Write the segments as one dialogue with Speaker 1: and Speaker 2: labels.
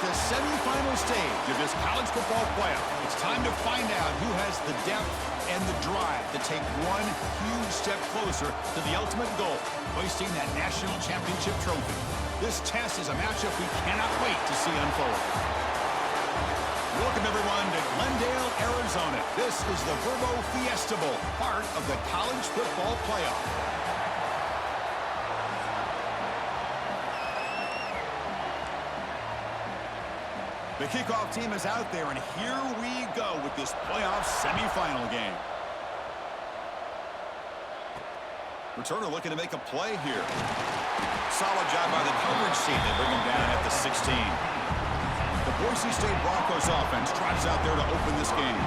Speaker 1: the semifinal stage of this college football playoff. It's time to find out who has the depth and the drive to take one huge step closer to the ultimate goal, hoisting that national championship trophy. This test is a matchup we cannot wait to see unfold. Welcome, everyone, to Glendale, Arizona. This is the Verbo Fiesta Bowl, part of the college football playoff. The kickoff team is out there, and here we go with this playoff semifinal game. Returner looking to make a play here. Solid job by the coverage team. They bring him down at the 16. The Boise State Broncos offense trots out there to open this game.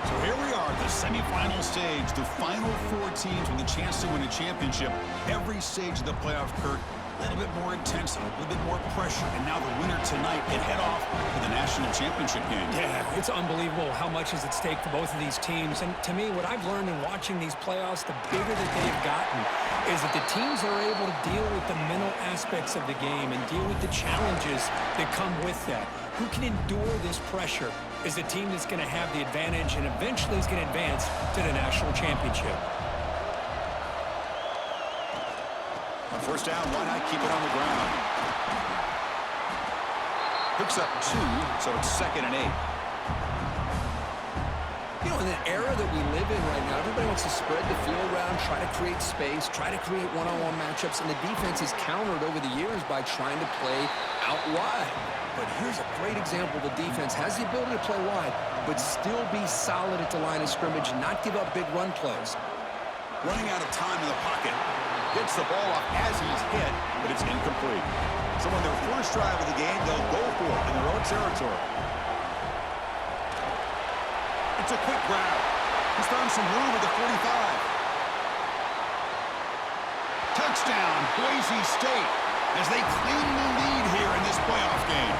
Speaker 1: So here we are, the semifinal stage, the final four teams with a chance to win a championship. Every stage of the playoff, Kurt, a little bit more intensity, a little bit more pressure, and now the winner tonight can head off to the national championship game.
Speaker 2: Yeah, it's unbelievable how much is at stake for both of these teams. And to me, what I've learned in watching these playoffs, the bigger that they've gotten, is that the teams are able to deal with the mental aspects of the game and deal with the challenges that come with that. Who can endure this pressure is the team that's going to have the advantage and eventually is going to advance to the national championship.
Speaker 1: On first down, why not keep it on the ground? Picks up 2, so it's 2nd and 8.
Speaker 3: You know, in the era that we live in right now, everybody wants to spread the field around, try to create space, try to create one-on-one matchups, and the defense is countered over the years by trying to play out wide. But here's a great example. The defense has the ability to play wide, but still be solid at the line of scrimmage and not give up big run plays.
Speaker 1: Running out of time in the pocket. Gets the ball off as he's hit, but it's incomplete. So on their first drive of the game, they'll go for it in their own territory. It's a quick grab. He's found some room at the 45. Touchdown, Boise State, as they claim the lead here in this playoff game.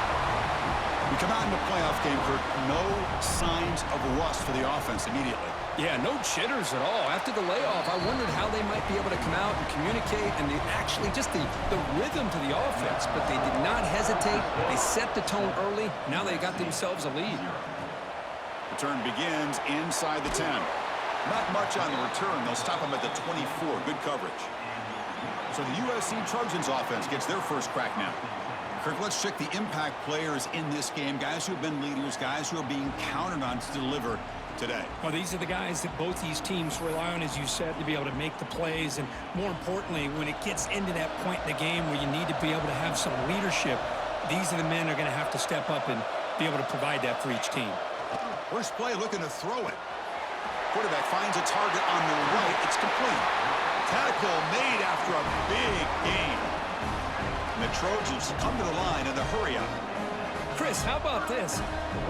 Speaker 1: We come out in the playoff game, Kurt, no signs of rust for the offense immediately.
Speaker 3: Yeah, no jitters at all. After the layoff, I wondered how they might be able to come out and communicate and actually just the rhythm to the offense. But they did not hesitate. They set the tone early. Now they got themselves a lead.
Speaker 1: Return begins inside the 10. Not much on the return. They'll stop him at the 24. Good coverage. So the USC Trojans offense gets their first crack now. Kirk, let's check the impact players in this game. Guys who have been leaders, guys who are being counted on to deliver today.
Speaker 2: Well, these are the guys that both these teams rely on, as you said, to be able to make the plays. And more importantly, when it gets into that point in the game where you need to be able to have some leadership, these are the men who are going to have to step up and be able to provide that for each team.
Speaker 1: First play looking to throw it. Quarterback finds a target on the right. It's complete. Tackle made after a big gain. And the Trojans come to the line in a hurry-up.
Speaker 2: Chris, how about this?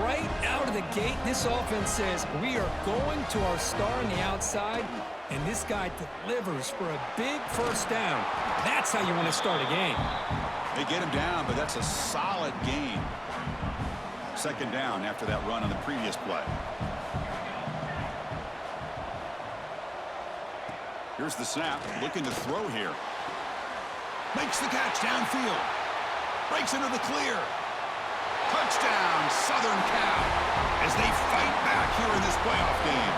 Speaker 2: Right out of the gate, this offense says, we are going to our star on the outside, and this guy delivers for a big first down. That's how you want to start a game.
Speaker 1: They get him down, but that's a solid gain. 2nd down after that run on the previous play. Here's the snap, looking to throw here. Makes the catch downfield. Breaks into the clear. Touchdown, Southern Cal, as they fight back here in this playoff game.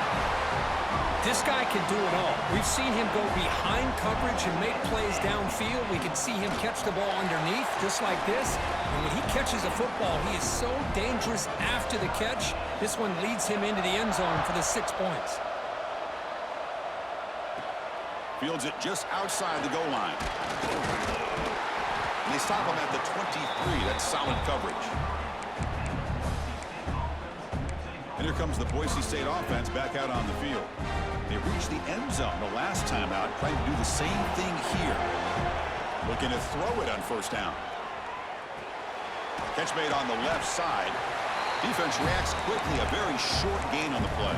Speaker 2: This guy can do it all. We've seen him go behind coverage and make plays downfield. We can see him catch the ball underneath, just like this. And when he catches a football, he is so dangerous after the catch. This one leads him into the end zone for the 6 points.
Speaker 1: Fields it just outside the goal line. And they stop him at the 23. That's solid coverage. And here comes the Boise State offense back out on the field. They reached the end zone the last time out, trying to do the same thing here. Looking to throw it on first down. Catch made on the left side. Defense reacts quickly. A very short gain on the play.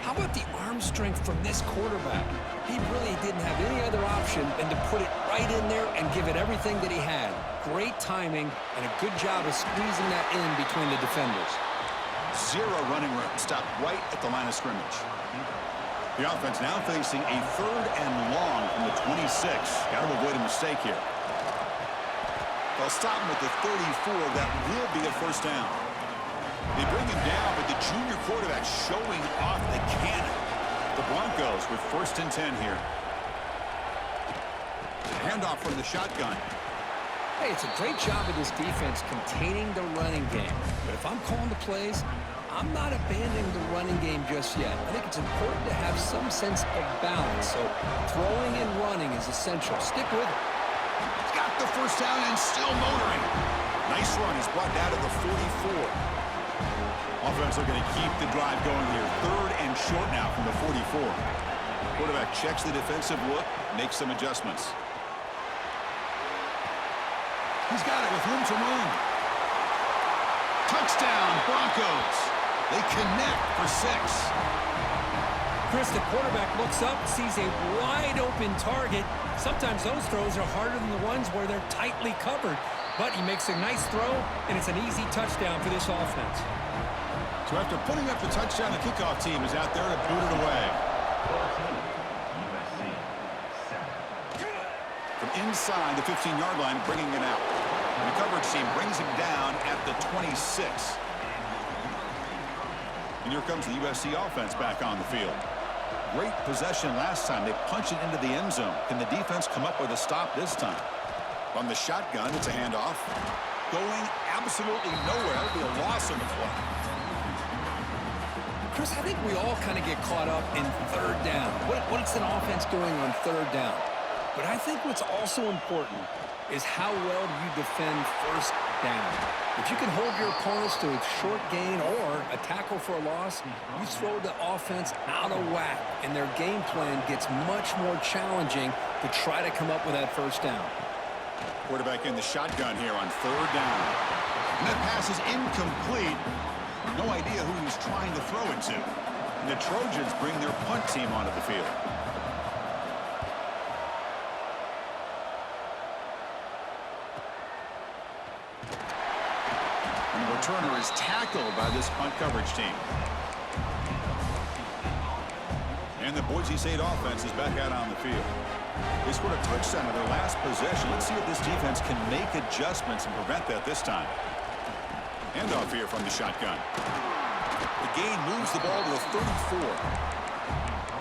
Speaker 3: How about the arm strength from this quarterback? He really didn't have any other option than to put it right in there and give it everything that he had. Great timing and a good job of squeezing that in between the defenders.
Speaker 1: 0 running room. Stopped right at the line of scrimmage. The offense now facing a 3rd and long from the 26. Got to avoid a mistake here. They'll stop him at the 34. That will be a first down. They bring him down, but the junior quarterback showing off the cannon. The Broncos with 1st and 10 here. Handoff from the shotgun.
Speaker 3: Hey, it's a great job of this defense containing the running game. But if I'm calling the plays, I'm not abandoning the running game just yet. I think it's important to have some sense of balance. So throwing and running is essential. Stick with it.
Speaker 1: He's got the first down and still motoring. Nice run. He's brought down to the 44. Offense looking to keep the drive going here. 3rd and short now from the 44. Quarterback checks the defensive look, makes some adjustments. He's got it with room to run. Touchdown, Broncos. They connect for 6.
Speaker 2: Chris, the quarterback looks up, sees a wide-open target. Sometimes those throws are harder than the ones where they're tightly covered. But he makes a nice throw, and it's an easy touchdown for this offense.
Speaker 1: So after putting up the touchdown, the kickoff team is out there to boot it away. From inside the 15-yard line, bringing it out. And the coverage team brings him down at the 26. And here comes the USC offense back on the field. Great possession last time. They punched it into the end zone. Can the defense come up with a stop this time? From the shotgun, it's a handoff. Going absolutely nowhere. It'll be a loss on the play.
Speaker 3: Chris, I think we all kind of get caught up in 3rd down. What's an offense doing on 3rd down? But I think what's also important is how well do you defend 1st down. If you can hold your opponents to a short gain or a tackle for a loss, you throw the offense out of whack, and their game plan gets much more challenging to try to come up with that 1st down.
Speaker 1: Quarterback in the shotgun here on 3rd down. And that pass is incomplete. No idea who he's trying to throw it to. And the Trojans bring their punt team onto the field. And the returner is tackled by this punt coverage team. And the Boise State offense is back out on the field. They scored a touchdown on their last possession. Let's see if this defense can make adjustments and prevent that this time. Handoff here from the shotgun. The gain moves the ball to the 34.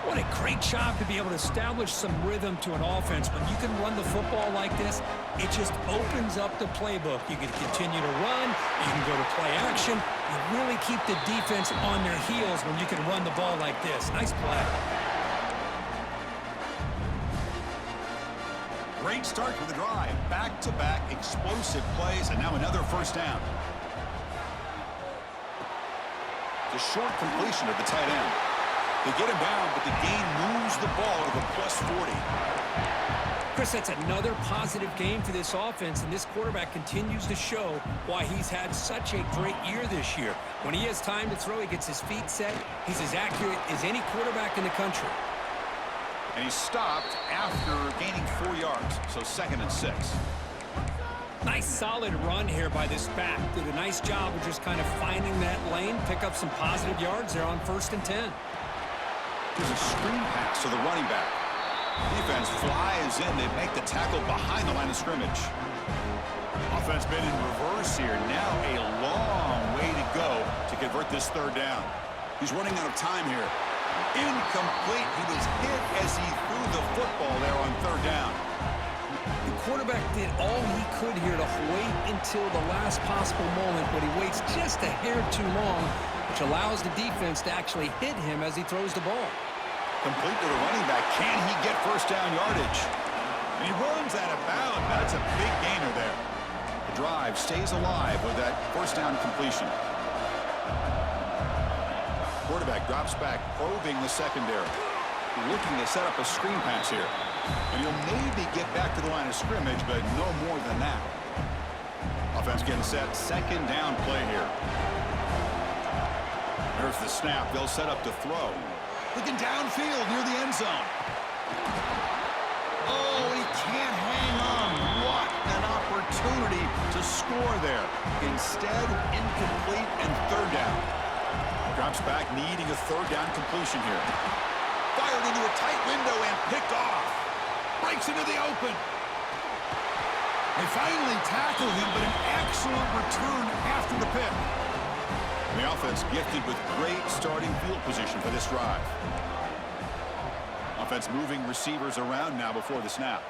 Speaker 2: What a great job to be able to establish some rhythm to an offense. When you can run the football like this, it just opens up the playbook. You can continue to run. You can go to play action. You really keep the defense on their heels when you can run the ball like this. Nice play.
Speaker 1: Great start to the drive. Back-to-back explosive plays, and now another first down. The short completion of the tight end. They get him down, but the gain moves the ball to the +40.
Speaker 2: Chris, that's another positive game for this offense, and this quarterback continues to show why he's had such a great year this year. When he has time to throw, he gets his feet set. He's as accurate as any quarterback in the country.
Speaker 1: And he stopped after gaining 4 yards, so 2nd and 6.
Speaker 2: Nice solid run here by this back. Did a nice job of just kind of finding that lane, pick up some positive yards there on 1st and 10.
Speaker 1: Here's a screen pass to the running back. Defense flies in. They make the tackle behind the line of scrimmage. Offense been in reverse here. Now a long way to go to convert this 3rd down. He's running out of time here. Incomplete. He was hit as he threw the football there on 3rd down.
Speaker 3: The quarterback did all he could here to wait until the last possible moment, but he waits just a hair too long, which allows the defense to actually hit him as he throws the ball.
Speaker 1: Complete to the running back. Can he get first down yardage? And he runs out of bounds. That's a big gainer there. The drive stays alive with that first down completion. Quarterback drops back, probing the secondary. Looking to set up a screen pass here. And he'll maybe get back to the line of scrimmage, but no more than that. Offense getting set. 2nd down play here. There's the snap. They'll set up to throw. Looking downfield near the end zone. Oh, he can't hang on. What an opportunity to score there. Instead, incomplete and 3rd down. Drops back, needing a 3rd down completion here. Fired into a tight window and picked off. Breaks into the open. They finally tackle him, but an excellent return after the pick. The offense gifted with great starting field position for this drive. Offense moving receivers around now before the snap.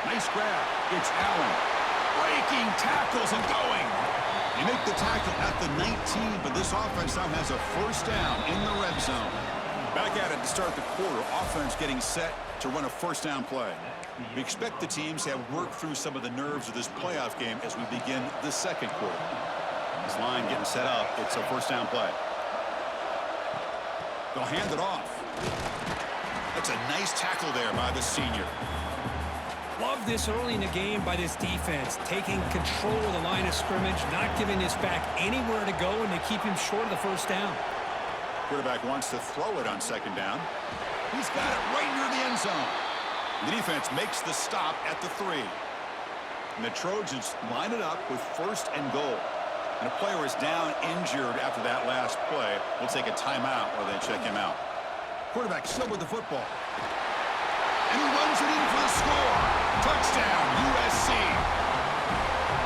Speaker 1: Nice grab. It's Allen. Breaking tackles and going. You make the tackle at the 19, but this offense now has a first down in the red zone. Back at it to start the quarter. Offense getting set to run a first down play. We expect the teams to have worked through some of the nerves of this playoff game as we begin the second quarter. This line getting set up. It's a first down play. They'll hand it off. That's a nice tackle there by the senior.
Speaker 2: Love this early in the game by this defense, taking control of the line of scrimmage, not giving this back anywhere to go, and they keep him short of the first down.
Speaker 1: Quarterback wants to throw it on second down. He's got it right near the end zone. The defense makes the stop at the 3. And the Trojans line it up with first and goal. And a player is down injured after that last play. We'll take a timeout while they check him out. Quarterback still with the football. And he runs it in for the score. Touchdown, USC.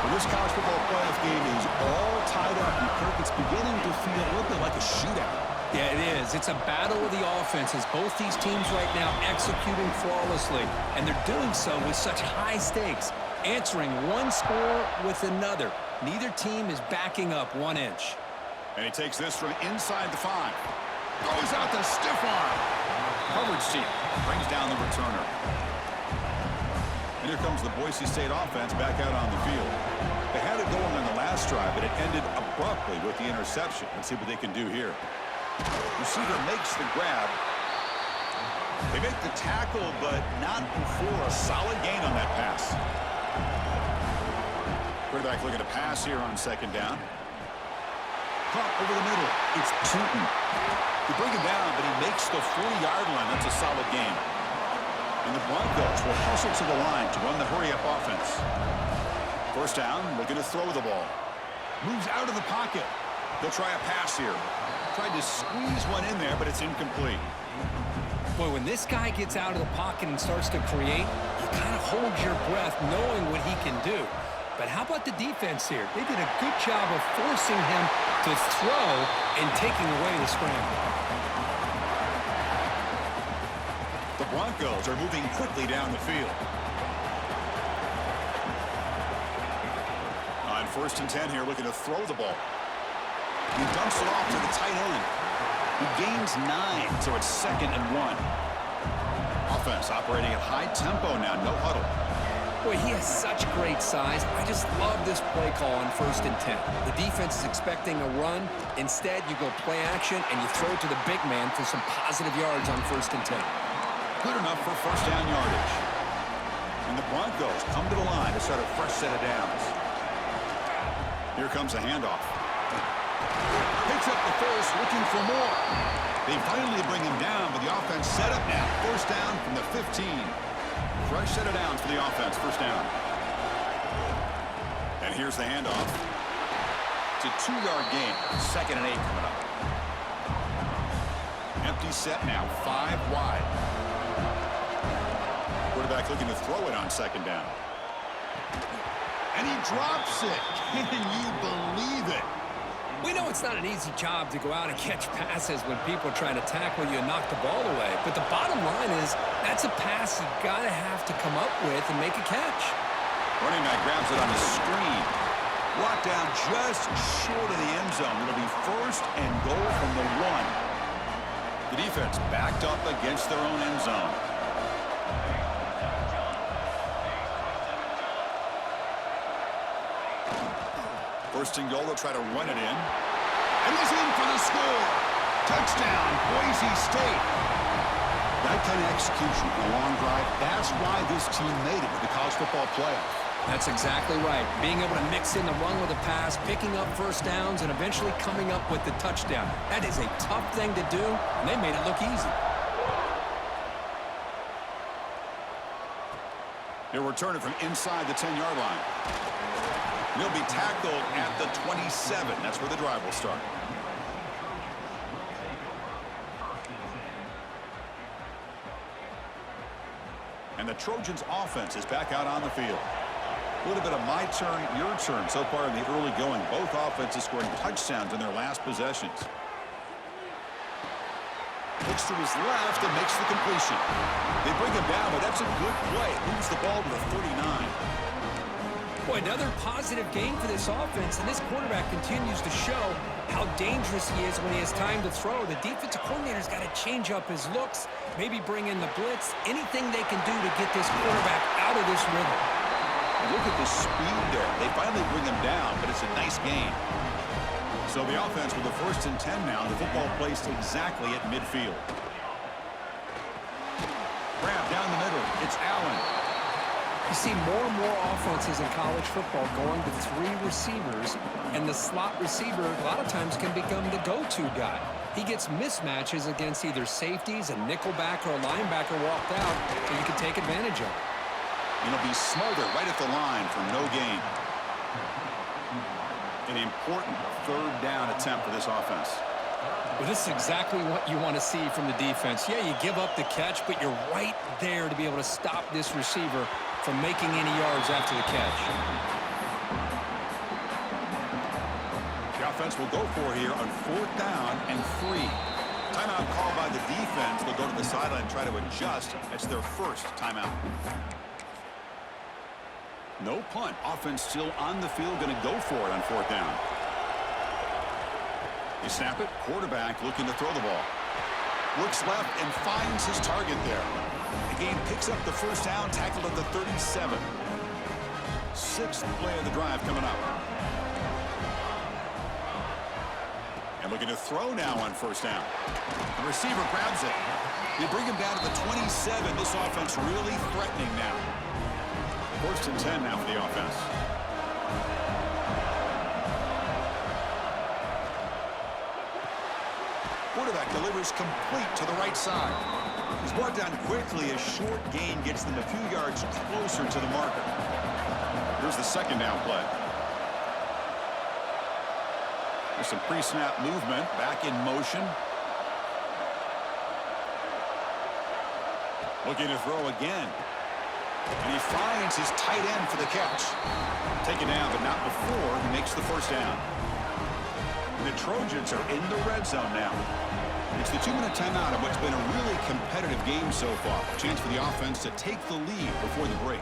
Speaker 1: Well, this college football playoff game is all tied up. And Kirk, it's beginning to feel a little bit like a shootout.
Speaker 2: Yeah, it is. It's a battle of the offenses. Both these teams right now executing flawlessly, and they're doing so with such high stakes, answering one score with another. Neither team is backing up 1 inch.
Speaker 1: And he takes this from inside the 5. Goes out the stiff arm. Coverage team brings down the returner. And here comes the Boise State offense back out on the field. They had it going on the last drive, but it ended abruptly with the interception. Let's see what they can do here. Receiver makes the grab. They make the tackle, but not before a solid gain on that pass. Quarterback looking to pass here on second down. Caught over the middle. It's Tootin. They bring him down, but he makes the 40-yard line. That's a solid gain. And the Broncos will hustle to the line to run the hurry-up offense. First down, looking to throw the ball. Moves out of the pocket. They'll try a pass here. Tried to squeeze one in there, but it's incomplete.
Speaker 2: Boy, when this guy gets out of the pocket and starts to create, you kind of hold your breath knowing what he can do. But how about the defense here? They did a good job of forcing him to throw and taking away the scramble.
Speaker 1: The Broncos are moving quickly down the field. On first and 10 here, looking to throw the ball. He dumps it off to the tight end. He gains 9, so it's 2nd and 1. Offense operating at high tempo now, no huddle.
Speaker 3: Boy, he has such great size. I just love this play call on first and 10. The defense is expecting a run. Instead, you go play action, and you throw it to the big man for some positive yards on first and 10.
Speaker 1: Good enough for first down yardage. And the Broncos come to the line to start a fresh set of downs. Here comes a handoff. Picks up the first, looking for more. They finally bring him down, but the offense set up now. First down from the 15. Fresh set of downs for the offense, first down. And here's the handoff. It's a 2-yard gain, 2nd and 8 coming up. Empty set now, 5 wide. Quarterback looking to throw it on second down. And he drops it. Can you believe it?
Speaker 2: We know it's not an easy job to go out and catch passes when people are trying to tackle you and knock the ball away. But the bottom line is that's a pass you got to have to come up with and make a catch.
Speaker 1: Running back grabs it on the screen. Brought down just short of the end zone. It'll be first and goal from the 1. The defense backed up against their own end zone. First and goal, they'll try to run it in. And he's in for the score. Touchdown, Boise State. That kind of execution in a long drive, that's why this team made it to the college football playoff.
Speaker 2: That's exactly right. Being able to mix in the run with a pass, picking up first downs, and eventually coming up with the touchdown. That is a tough thing to do, and they made it look easy.
Speaker 1: They're returning from inside the 10-yard line. He'll be tackled at the 27. That's where the drive will start. And the Trojans' offense is back out on the field. A little bit of my turn, your turn so far in the early going. Both offenses scoring touchdowns in their last possessions. Looks to his left and makes the completion. They bring him down, but that's a good play. Moves the ball to the 39.
Speaker 2: Boy, another positive game for this offense, and this quarterback continues to show how dangerous he is when he has time to throw. The defensive coordinator's got to change up his looks, maybe bring in the blitz, anything they can do to get this quarterback out of this rhythm.
Speaker 1: Look at the speed there. They finally bring him down, but it's a nice gain. So the offense with the 1st and 10 now. The football placed exactly at midfield. Grab down the middle. It's Allen.
Speaker 2: You see more and more offenses in college football going to 3 receivers, and the slot receiver a lot of times can become the go-to guy. He gets mismatches against either safeties, a nickelback, or a linebacker walked out that you can take advantage of.
Speaker 1: And he'll be smothered right at the line for no gain. An important 3rd down attempt for this offense.
Speaker 2: Well, this is exactly what you want to see from the defense. Yeah, you give up the catch, but you're right there to be able to stop this receiver from making any yards after the catch.
Speaker 1: The offense will go for here on 4th down and 3. Timeout called by the defense. They'll go to the sideline and try to adjust. It's their 1st timeout. No punt. Offense still on the field, going to go for it on 4th down. They snap it. Quarterback looking to throw the ball. Looks left and finds his target there. The game picks up the 1st down, tackled at the 37. 6th play of the drive coming up. And looking to throw now on 1st down. The receiver grabs it. They bring him down to the 27. This offense really threatening now. 1st and 10 now for the offense. Quarterback delivers complete to the right side. He's brought down quickly. A short gain gets them a few yards closer to the marker. Here's the 2nd down play. There's some pre-snap movement. Back in motion. Looking to throw again. And he finds his tight end for the catch. Taken down, but not before he makes the 1st down. And the Trojans are in the red zone now. It's the 2-minute timeout of what's been a really competitive game so far. A chance for the offense to take the lead before the break.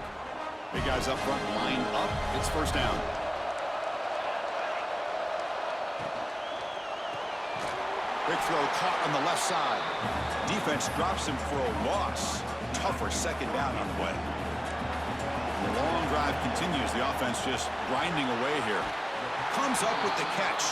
Speaker 1: Big guys up front line up. It's 1st down. Big throw caught on the left side. Defense drops him for a loss. Tougher 2nd down on the way. The long drive continues. The offense just grinding away here. Comes up with the catch.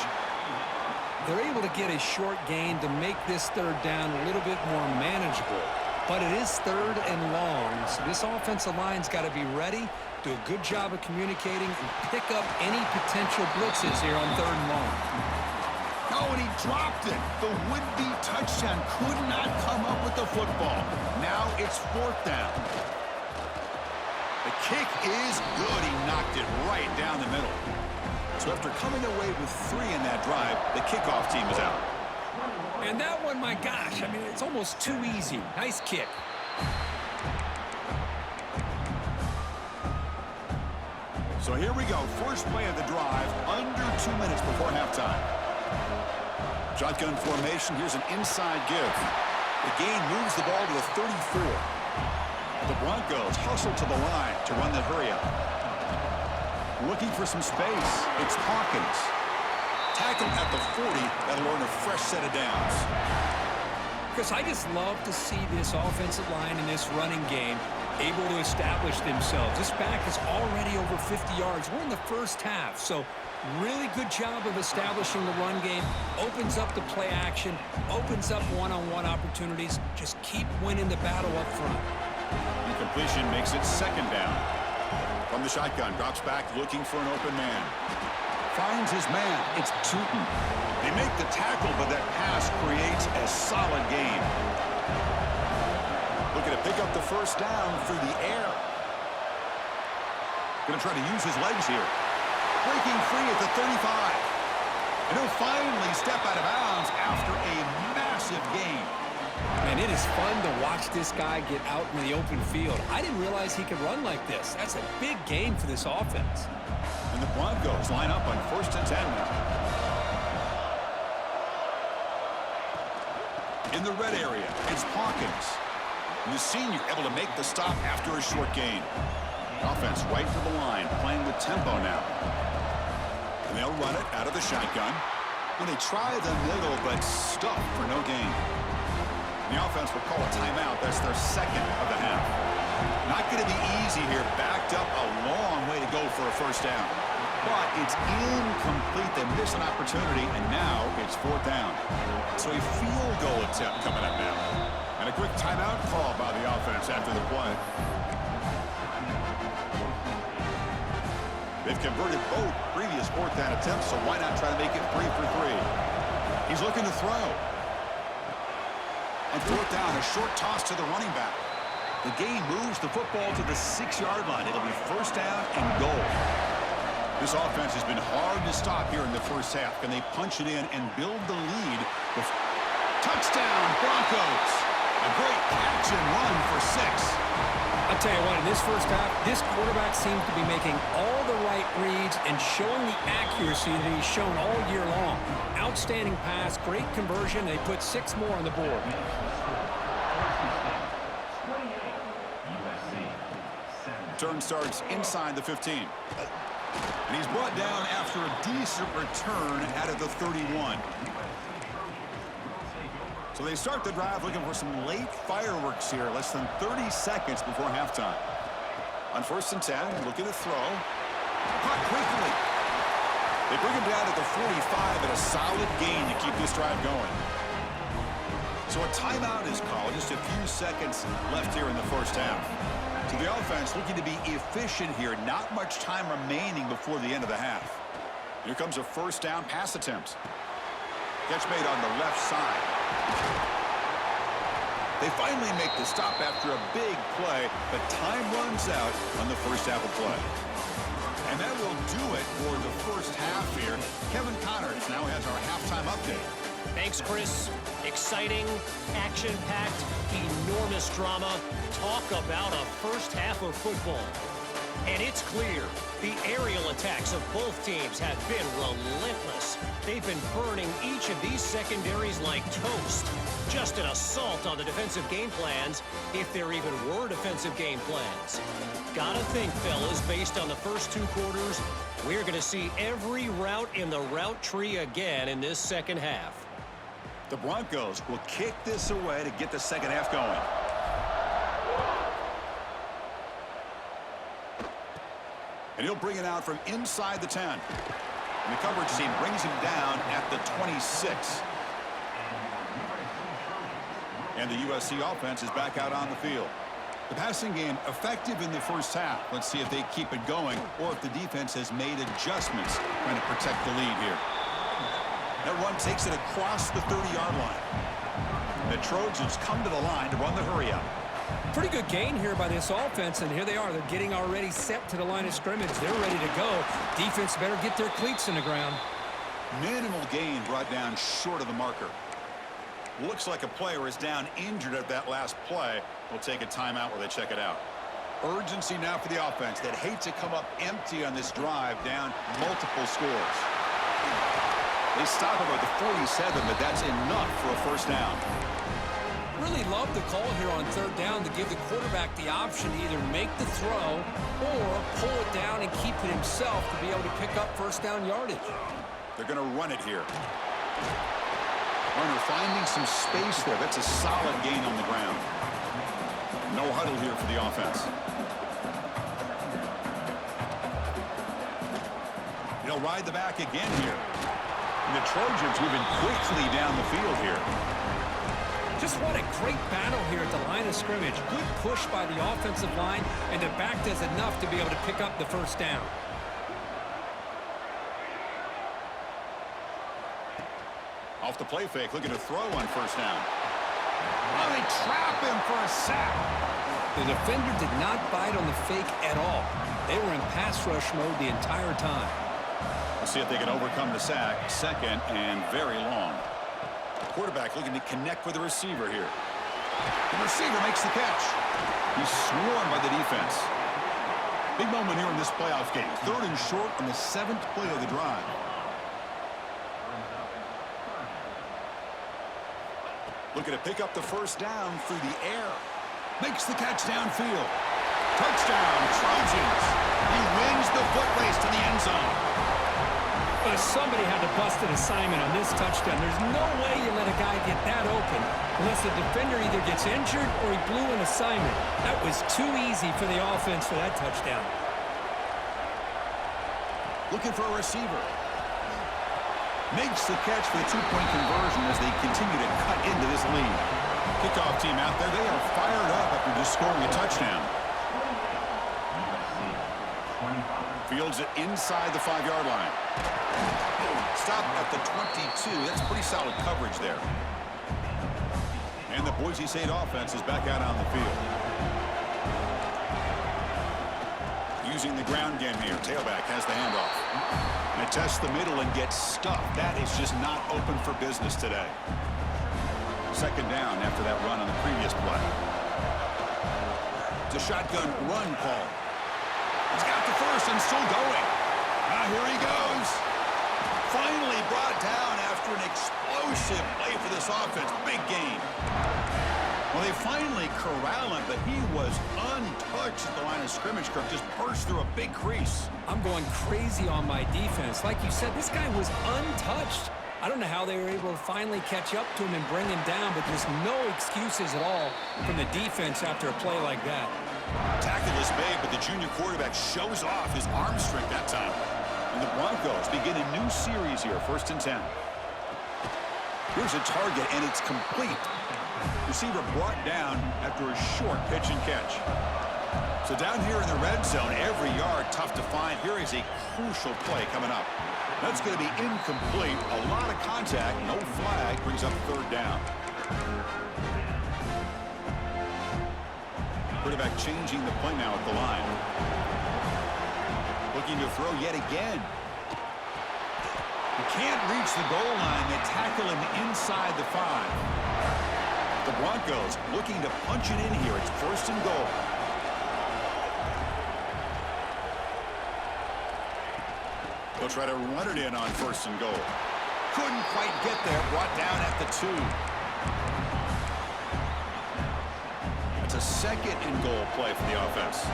Speaker 2: They're able to get a short gain to make this 3rd down a little bit more manageable. But it is 3rd and long, so this offensive line's got to be ready, do a good job of communicating, and pick up any potential blitzes here on 3rd and long.
Speaker 1: Oh, and he dropped it. The would-be touchdown could not come up with the football. Now it's 4th down. The kick is good. He knocked it right down the middle. So after coming away with 3 in that drive, the kickoff team is out.
Speaker 2: And that one, my gosh, I mean, it's almost too easy. Nice kick.
Speaker 1: So here we go. First play of the drive, under 2 minutes before halftime. Shotgun formation. Here's an inside give. The gain moves the ball to the 34. The Broncos hustle to the line to run the hurry up. Looking for some space. It's Hawkins. Tackled at the 40. That'll earn a fresh set of downs.
Speaker 2: Chris, I just love to see this offensive line in this running game able to establish themselves. This back is already over 50 yards. We're in the 1st half, so really good job of establishing the run game. Opens up the play action, opens up one-on-one opportunities. Just keep winning the battle up front.
Speaker 1: Incompletion makes it 2nd down. From the shotgun, drops back looking for an open man. Finds his man. It's Tootin. They make the tackle, but that pass creates a solid gain. Looking to pick up the 1st down through the air. Going to try to use his legs here. Breaking free at the 35. And he'll finally step out of bounds after a massive gain.
Speaker 2: Man, it is fun to watch this guy get out in the open field. I didn't realize he could run like this. That's a big gain for this offense.
Speaker 1: And the Broncos line up on 1st and 10 now. In the red area, it's Hawkins. And the senior able to make the stop after a short gain. Offense right to the line, playing with tempo now. And they'll run it out of the shotgun. And they try the middle, but stuff for no gain. The offense will call a timeout. That's their second of the half. Not going to be easy here. Backed up a long way to go for a first down. But it's incomplete. They miss an opportunity, and now it's 4th down. So a field goal attempt coming up now. And a quick timeout call by the offense after the play. They've converted both previous 4th down attempts, so why not try to make it 3 for 3? He's looking to throw. On 4th down, a short toss to the running back. The game moves the football to the 6-yard line. It'll be 1st down and goal. This offense has been hard to stop here in the first half. Can they punch it in and build the lead? Touchdown, Broncos! A great catch and run for 6.
Speaker 2: I'll tell you what, in this first half, this quarterback seems to be making all the right reads and showing the accuracy that he's shown all year long. Outstanding pass, great conversion. They put 6 more on the board.
Speaker 1: Turn starts inside the 15. And he's brought down after a decent return out of the 31. So they start the drive looking for some late fireworks here, less than 30 seconds before halftime. On 1st and 10, looking to throw. Caught quickly. They bring him down at the 45 and a solid gain to keep this drive going. So a timeout is called. Just a few seconds left here in the first half. So the offense looking to be efficient here. Not much time remaining before the end of the half. Here comes a 1st down pass attempt. Catch made on the left side. They finally make the stop after a big play, but time runs out on the first half of play. And that will do it for the first half here. Kevin Connors now has our halftime update.
Speaker 4: Thanks, Chris. Exciting, action-packed, enormous drama. Talk about a first half of football. And it's clear, the aerial attacks of both teams have been relentless. They've been burning each of these secondaries like toast. Just an assault on the defensive game plans, if there even were defensive game plans. Gotta think, fellas, based on the first 2 quarters, we're going to see every route in the route tree again in this second half.
Speaker 1: The Broncos will kick this away to get the second half going. And he'll bring it out from inside the 10. And the coverage team brings him down at the 26. And the USC offense is back out on the field. The passing game effective in the first half. Let's see if they keep it going or if the defense has made adjustments trying to protect the lead here. That run takes it across the 30-yard line. The Trojans come to the line to run the hurry-up.
Speaker 2: Pretty good gain here by this offense, and here they are. They're getting already set to the line of scrimmage. They're ready to go. Defense better get their cleats in the ground.
Speaker 1: Minimal gain brought down short of the marker. Looks like a player is down injured at that last play. We'll take a timeout while they check it out. Urgency now for the offense that hate to come up empty on this drive, down multiple scores. They stop him at the 47, but that's enough for a first down.
Speaker 2: Really love the call here on 3rd down to give the quarterback the option to either make the throw or pull it down and keep it himself to be able to pick up first down yardage.
Speaker 1: They're going to run it here. Runner finding some space there. That's a solid gain on the ground. No huddle here for the offense. He'll ride the back again here. And the Trojans moving quickly down the field here.
Speaker 2: Just what a great battle here at the line of scrimmage. Good push by the offensive line, and the back does enough to be able to pick up the first down.
Speaker 1: Off the play fake, looking to throw on first down. Oh, they trap him for a sack.
Speaker 2: The defender did not bite on the fake at all. They were in pass rush mode the entire time.
Speaker 1: We'll see if they can overcome the sack. 2nd and very long. Quarterback looking to connect with the receiver here. The receiver makes the catch. He's swarmed by the defense. Big moment here in this playoff game. 3rd and short on the 7th play of the drive. Looking to pick up the first down through the air. Makes the catch downfield. Touchdown, Trojans. He wins the foot race to the end zone.
Speaker 2: Somebody had to bust an assignment on this touchdown. There's no way you let a guy get that open unless the defender either gets injured or he blew an assignment. That was too easy for the offense for that touchdown.
Speaker 1: Looking for a receiver. Makes the catch for the 2-point conversion as they continue to cut into this lead. Kickoff team out there, they are fired up after just scoring a touchdown. Fields it inside the 5-yard line. Stop at the 22. That's pretty solid coverage there. And the Boise State offense is back out on the field. Using the ground game here. Tailback has the handoff. And tests the middle and gets stuffed. That is just not open for business today. 2nd down after that run on the previous play. It's a shotgun run call. He's got the first and still going. Now here he goes. Finally brought down after an explosive play for this offense. Big gain. Well, they finally corral him, but he was untouched at the line of scrimmage. Kirk just burst through a big crease.
Speaker 2: I'm going crazy on my defense. Like you said, this guy was untouched. I don't know how they were able to finally catch up to him and bring him down, but there's no excuses at all from the defense after a play like that.
Speaker 1: Tackle is made, but the junior quarterback shows off his arm strength that time. And the Broncos begin a new series here, 1st and 10. Here's a target, and it's complete. Receiver brought down after a short pitch and catch. So down here in the red zone, every yard tough to find. Here is a crucial play coming up. That's going to be incomplete. A lot of contact, no flag, brings up 3rd down. Quarterback changing the play now at the line. Looking to throw yet again. He can't reach the goal line. They tackle him inside the 5. The Broncos looking to punch it in here. It's 1st and goal. They'll try to run it in on 1st and goal. Couldn't quite get there. Brought down at the 2. That's a 2nd and goal play for the offense.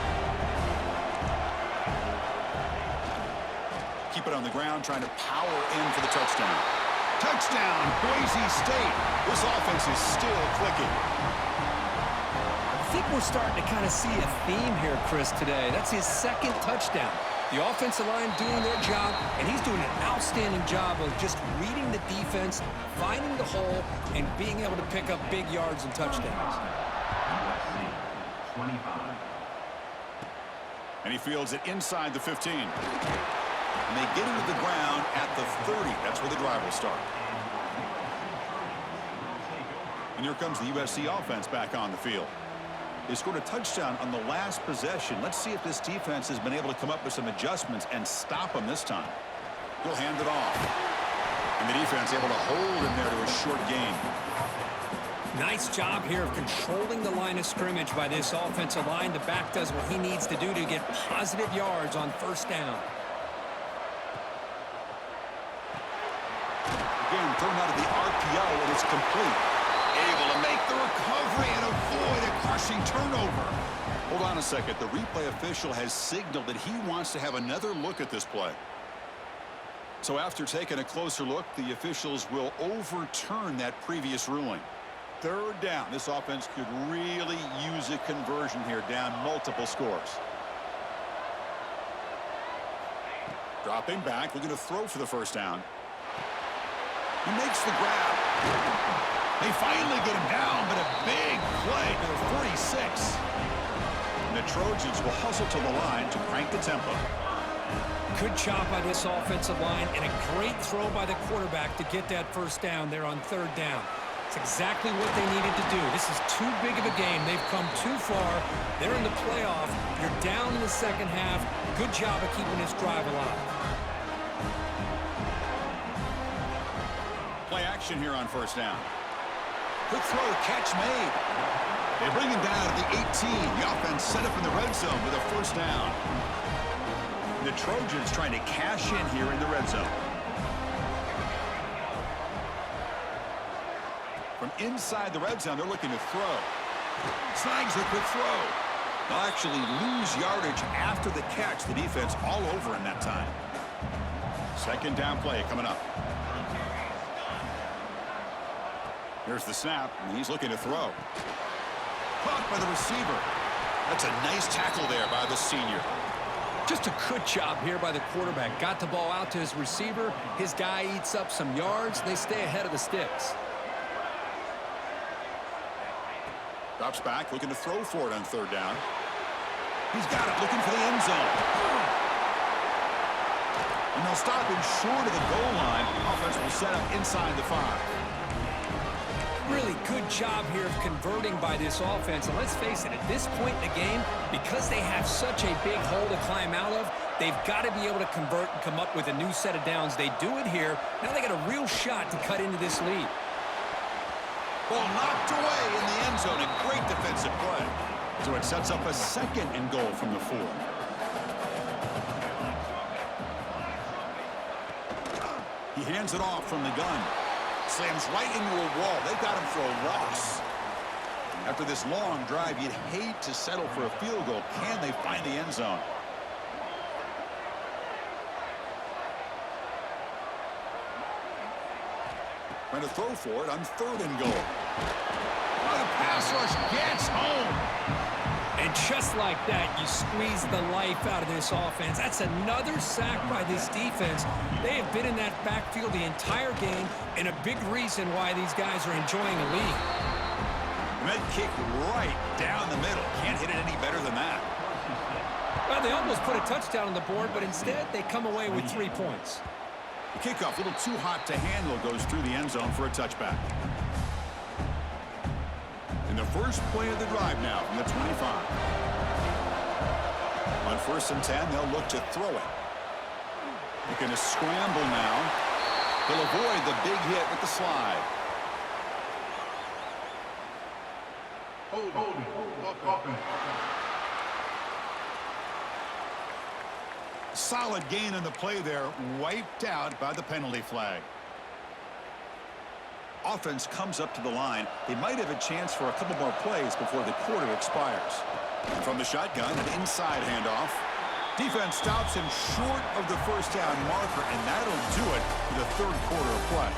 Speaker 1: Keep it on the ground, trying to power in for the touchdown. Touchdown, Boise State. This offense is still clicking.
Speaker 2: I think we're starting to kind of see a theme here, Chris, today. That's his 2nd touchdown. The offensive line doing their job, and he's doing an outstanding job of just reading the defense, finding the hole, and being able to pick up big yards and touchdowns.
Speaker 5: 25.
Speaker 1: And he fields it inside the 15. And they get him to the ground at the 30. That's where the drive will start. And here comes the USC offense back on the field. They scored a touchdown on the last possession. Let's see if this defense has been able to come up with some adjustments and stop them this time. He'll hand it off. And the defense able to hold him there to a short gain.
Speaker 2: Nice job here of controlling the line of scrimmage by this offensive line. The back does what he needs to do to get positive yards on 1st down.
Speaker 1: Again, thrown out of the RPO, and it's complete. Able to make the recovery and avoid a crushing turnover. Hold on a second. The replay official has signaled that he wants to have another look at this play. So after taking a closer look, the officials will overturn that previous ruling. 3rd down. This offense could really use a conversion here, down multiple scores. Dropping back, looking to throw for the 1st down. He makes the grab. They finally get him down, but a big play to the 46. And the Trojans will hustle to the line to crank the tempo.
Speaker 2: Good job by this offensive line, and a great throw by the quarterback to get that 1st down there on 3rd down. It's exactly what they needed to do. This is too big of a game. They've come too far. They're in the playoff. You're down in the 2nd half. Good job of keeping this drive alive.
Speaker 1: Play action here on first down. Quick throw, catch made. They bring him down at the 18. The offense set up in the red zone with a first down. The Trojans trying to cash in here in the red zone. From inside the red zone, they're looking to throw. Snags a quick throw. They'll actually lose yardage after the catch. The defense all over him that time. Second down play coming up. Here's the snap, and he's looking to throw. Caught by the receiver. That's a nice tackle there by the senior.
Speaker 3: Just a good job here by the quarterback. Got the ball out to his receiver. His guy eats up some yards. They stay ahead of the sticks.
Speaker 1: Drops back, looking to throw for it on third down. He's got it, looking for the end zone. And they'll stop him short of the goal line. Offense will set up inside the 5.
Speaker 2: Really good job here of converting by this offense. And let's face it, at this point in the game, because they have such a big hole to climb out of, they've got to be able to convert and come up with a new set of downs. They do it here. Now they got a real shot to cut into this lead.
Speaker 1: Ball knocked away in the end zone. A great defensive play. So it sets up a second and goal from the 4. He hands it off from the gun. Slams right into a wall. They've got him for a loss. After this long drive, you'd hate to settle for a field goal. Can they find the end zone? Trying to throw for it on third and goal. Oh, the pass rush gets home.
Speaker 2: And just like that, you squeeze the life out of this offense. That's another sack by this defense. They have been in that backfield the entire game, and a big reason why these guys are enjoying the lead.
Speaker 1: Med kick right down the middle. Can't hit it any better than that.
Speaker 2: Well, they almost put a touchdown on the board, but instead they come away with 3 points.
Speaker 1: The kickoff, a little too hot to handle, goes through the end zone for a touchback. In the first play of the drive now from the 25. On first and 10, they'll look to throw it. They're going to scramble now. They'll avoid the big hit with the slide. Solid gain on the play there, wiped out by the penalty flag. Offense comes up to the line. They might have a chance for a couple more plays before the quarter expires. And from the shotgun, an inside handoff. Defense stops him short of the first down marker, and that'll do it for the third quarter of play.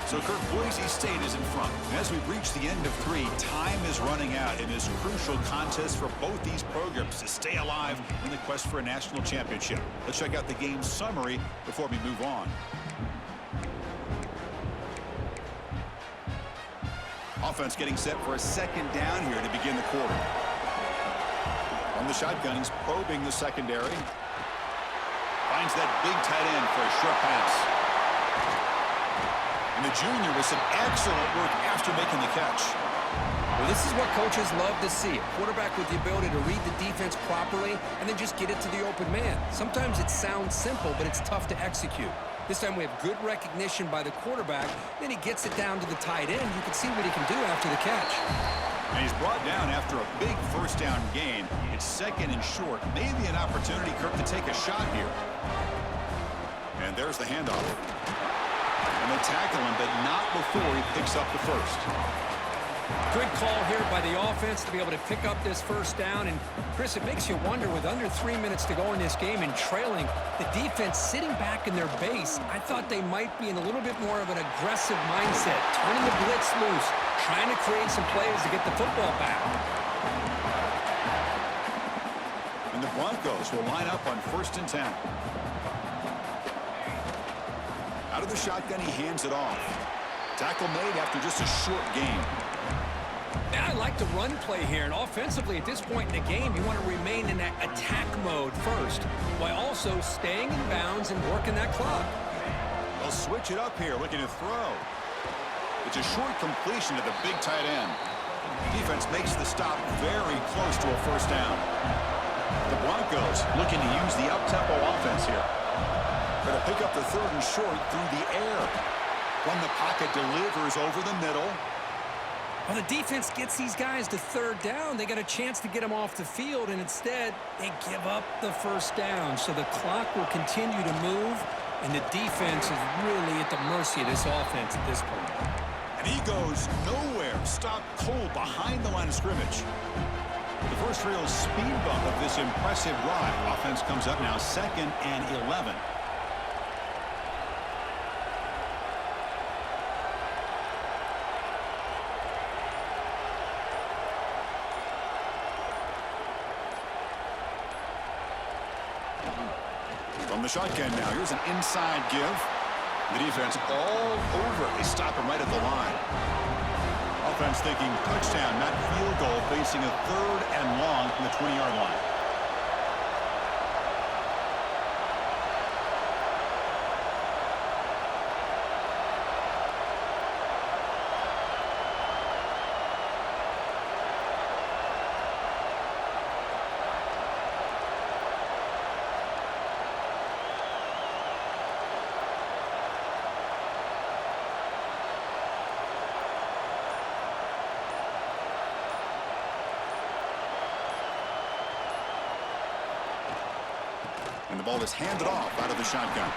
Speaker 1: So, Kirk, Boise State is in front. And as we reach the end of 3, time is running out in this crucial contest for both these programs to stay alive in the quest for a national championship. Let's check out the game summary before we move on. Offense getting set for a second down here to begin the quarter. From the shotgun, he's probing the secondary. Finds that big tight end for a short pass. And the junior with some excellent work after making the catch.
Speaker 3: Well, this is what coaches love to see. A quarterback with the ability to read the defense properly and then just get it to the open man. Sometimes it sounds simple, but it's tough to execute. This time we have good recognition by the quarterback. Then he gets it down to the tight end. You can see what he can do after the catch.
Speaker 1: And he's brought down after a big first down gain. It's second and short. Maybe an opportunity, Kirk, to take a shot here. And there's the handoff. And they tackle him, but not before he picks up the first.
Speaker 2: Good call here by the offense to be able to pick up this first down. And, Chris, it makes you wonder, with under 3 minutes to go in this game and trailing, the defense sitting back in their base, I thought they might be in a little bit more of an aggressive mindset, turning the blitz loose, trying to create some plays to get the football back.
Speaker 1: And the Broncos will line up on first and 10. Out of the shotgun, he hands it off. Tackle made after just a short gain.
Speaker 2: And I like the run play here, and offensively at this point in the game, you want to remain in that attack mode first, while also staying in bounds and working that clock.
Speaker 1: They'll switch it up here, looking to throw. It's a short completion to the big tight end. Defense makes the stop very close to a first down. The Broncos looking to use the up-tempo offense here. Going to pick up the third and short through the air. When the pocket delivers over the middle.
Speaker 2: Well, the defense gets these guys to third down. They got a chance to get them off the field, and instead they give up the first down. So the clock will continue to move, and the defense is really at the mercy of this offense at this point.
Speaker 1: And he goes nowhere. Stopped cold behind the line of scrimmage. The first real speed bump of this impressive drive. Offense comes up now 2nd and 11. From the shotgun now, here's an inside give. The defense all over. They stop him right at the line. Offense thinking touchdown, not field goal, facing a 3rd and long from the 20-yard line. And the ball is handed off out of the shotgun.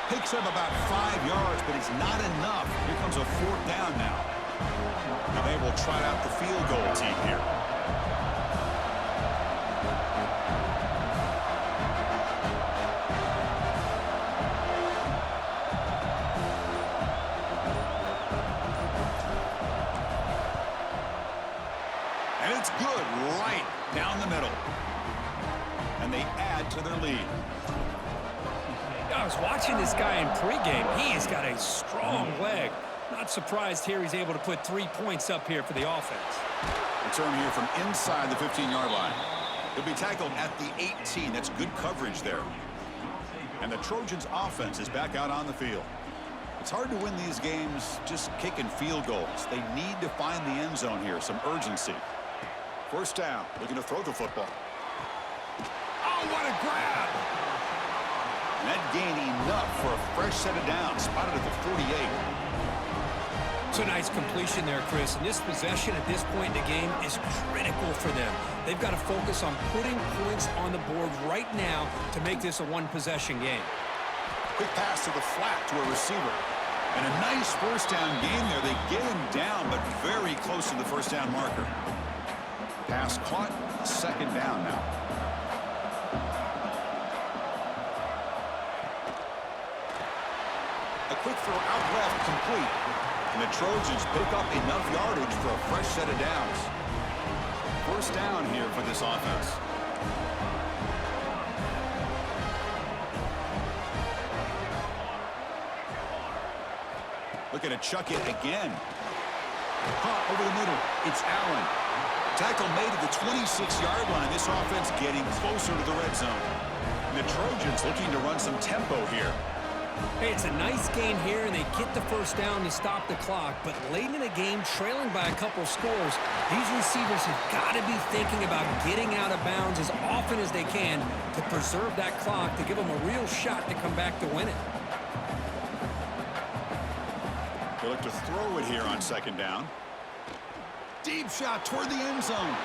Speaker 1: Picks up about 5 yards, but it's not enough. Here comes a 4th down now. Now they will try out the field goal team here. And it's good right down the middle. And they add to their lead.
Speaker 2: I was watching this guy in pregame. He has got a strong leg. Not surprised here he's able to put 3 points up here for the offense.
Speaker 1: Return here from inside the 15-yard line. He'll be tackled at the 18. That's good coverage there. And the Trojans' offense is back out on the field. It's hard to win these games just kicking field goals. They need to find the end zone here, some urgency. First down, looking to throw the football. Oh, what a grab! And that gained enough for a fresh set of downs, spotted at the 48.
Speaker 2: It's a nice completion there, Chris. And this possession at this point in the game is critical for them. They've got to focus on putting points on the board right now to make this a one-possession game.
Speaker 1: Quick pass to the flat to a receiver. And a nice first down gain there. They get him down, but very close to the first down marker. Pass caught, 2nd down now. A quick throw out left, complete. And the Trojans pick up enough yardage for a fresh set of downs. First down here for this offense. Looking to chuck it again. Caught over the middle. It's Allen. Tackle made at the 26-yard line. This offense getting closer to the red zone. And the Trojans looking to run some tempo here.
Speaker 2: Hey, it's a nice gain here, and they get the first down to stop the clock. But late in the game, trailing by a couple scores, these receivers have got to be thinking about getting out of bounds as often as they can to preserve that clock, to give them a real shot to come back to win it.
Speaker 1: They look to throw it here on 2nd down. Deep shot toward the end zone.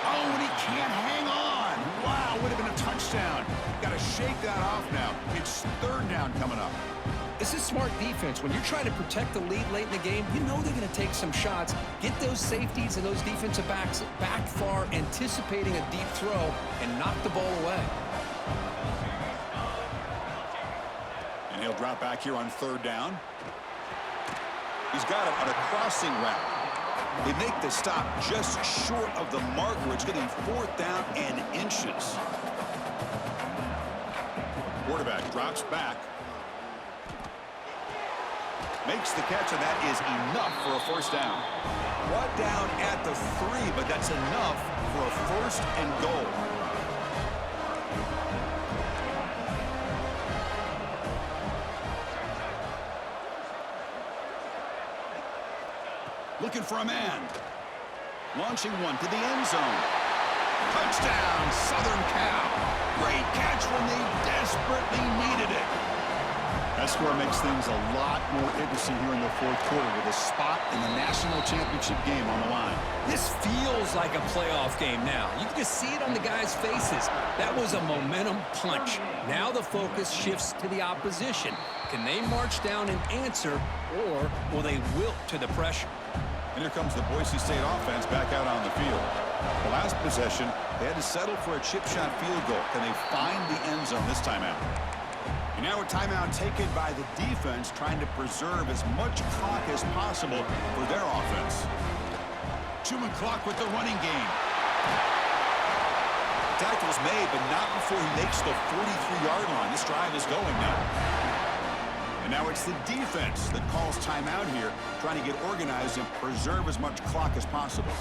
Speaker 1: Oh, and he can't hang on. Wow, would have been a touchdown. Got to shake that off now. It's 3rd down coming up.
Speaker 2: This is smart defense. When you're trying to protect the lead late in the game, you know they're going to take some shots, get those safeties and those defensive backs back far, anticipating a deep throw, and knock the ball away.
Speaker 1: And he'll drop back here on 3rd down. He's got it on a crossing route. They make the stop just short of the marker. It's getting 4th down and inches. Quarterback drops back. Makes the catch, and that is enough for a first down. Brought down at the 3, but that's enough for a 1st and goal. Looking for a man. Launching one to the end zone. Touchdown, Southern Cal. Great catch when they desperately needed it. That score makes things a lot more interesting here in the fourth quarter with a spot in the national championship game on the line.
Speaker 3: This feels like a playoff game now. You can just see it on the guys' faces. That was a momentum punch. Now the focus shifts to the opposition. Can they march down and answer, or will they wilt to the pressure?
Speaker 1: And here comes the Boise State offense back out on the field. The last possession, they had to settle for a chip shot field goal. Can they find the end zone this time out? And now a timeout taken by the defense, trying to preserve as much clock as possible for their offense. 2-minute clock with the running game. Tackle's made, but not before he makes the 43-yard line. This drive is going now. And now it's the defense that calls timeout here, trying to get organized and preserve as much clock as possible.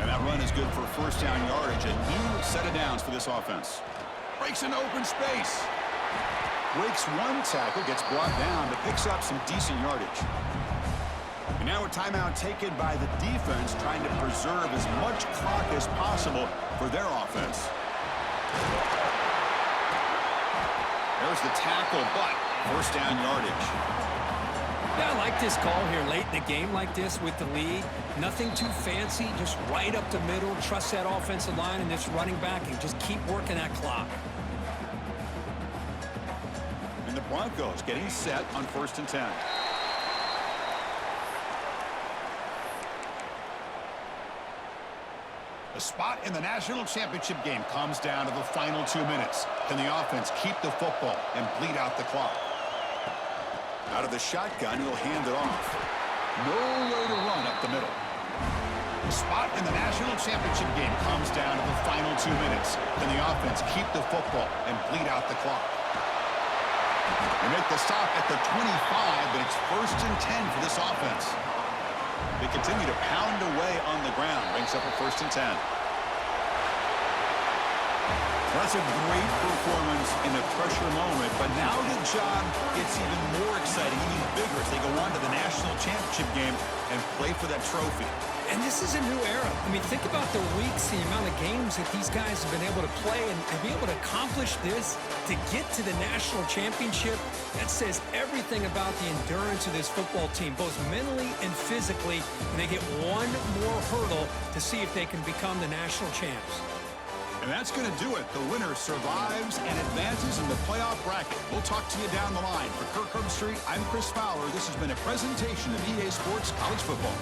Speaker 1: And that run is good for first down yardage. A new set of downs for this offense. Breaks into open space. Breaks one tackle, gets brought down, but picks up some decent yardage. And now a timeout taken by the defense, trying to preserve as much clock as possible for their offense. There's the tackle, but first down yardage.
Speaker 2: Yeah, I like this call here late in the game like this with the lead. Nothing too fancy, just right up the middle. Trust that offensive line and this running back and just keep working that clock.
Speaker 1: And the Broncos getting set on 1st and 10. The spot in the national championship game comes down to the final 2 minutes. Can the offense keep the football and bleed out the clock? Out of the shotgun, he'll hand it off. No way to run up the middle. The spot in the national championship game comes down to the final 2 minutes. Can the offense keep the football and bleed out the clock? They make the stop at the 25, but it's 1st and 10 for this offense. They continue to pound away on the ground. Brings up a 1st and 10. That's a great performance in a pressure moment, but now the job gets even more exciting, even bigger as they go on to the national championship game and play for that trophy.
Speaker 2: And this is a new era. I mean, think about the weeks, the amount of games that these guys have been able to play and be able to accomplish this, to get to the national championship. That says everything about the endurance of this football team, both mentally and physically. And they get one more hurdle to see if they can become the national champs.
Speaker 1: And that's going to do it. The winner survives and advances in the playoff bracket. We'll talk to you down the line. For Kirk Herbstreit, I'm Chris Fowler. This has been a presentation of EA Sports College Football.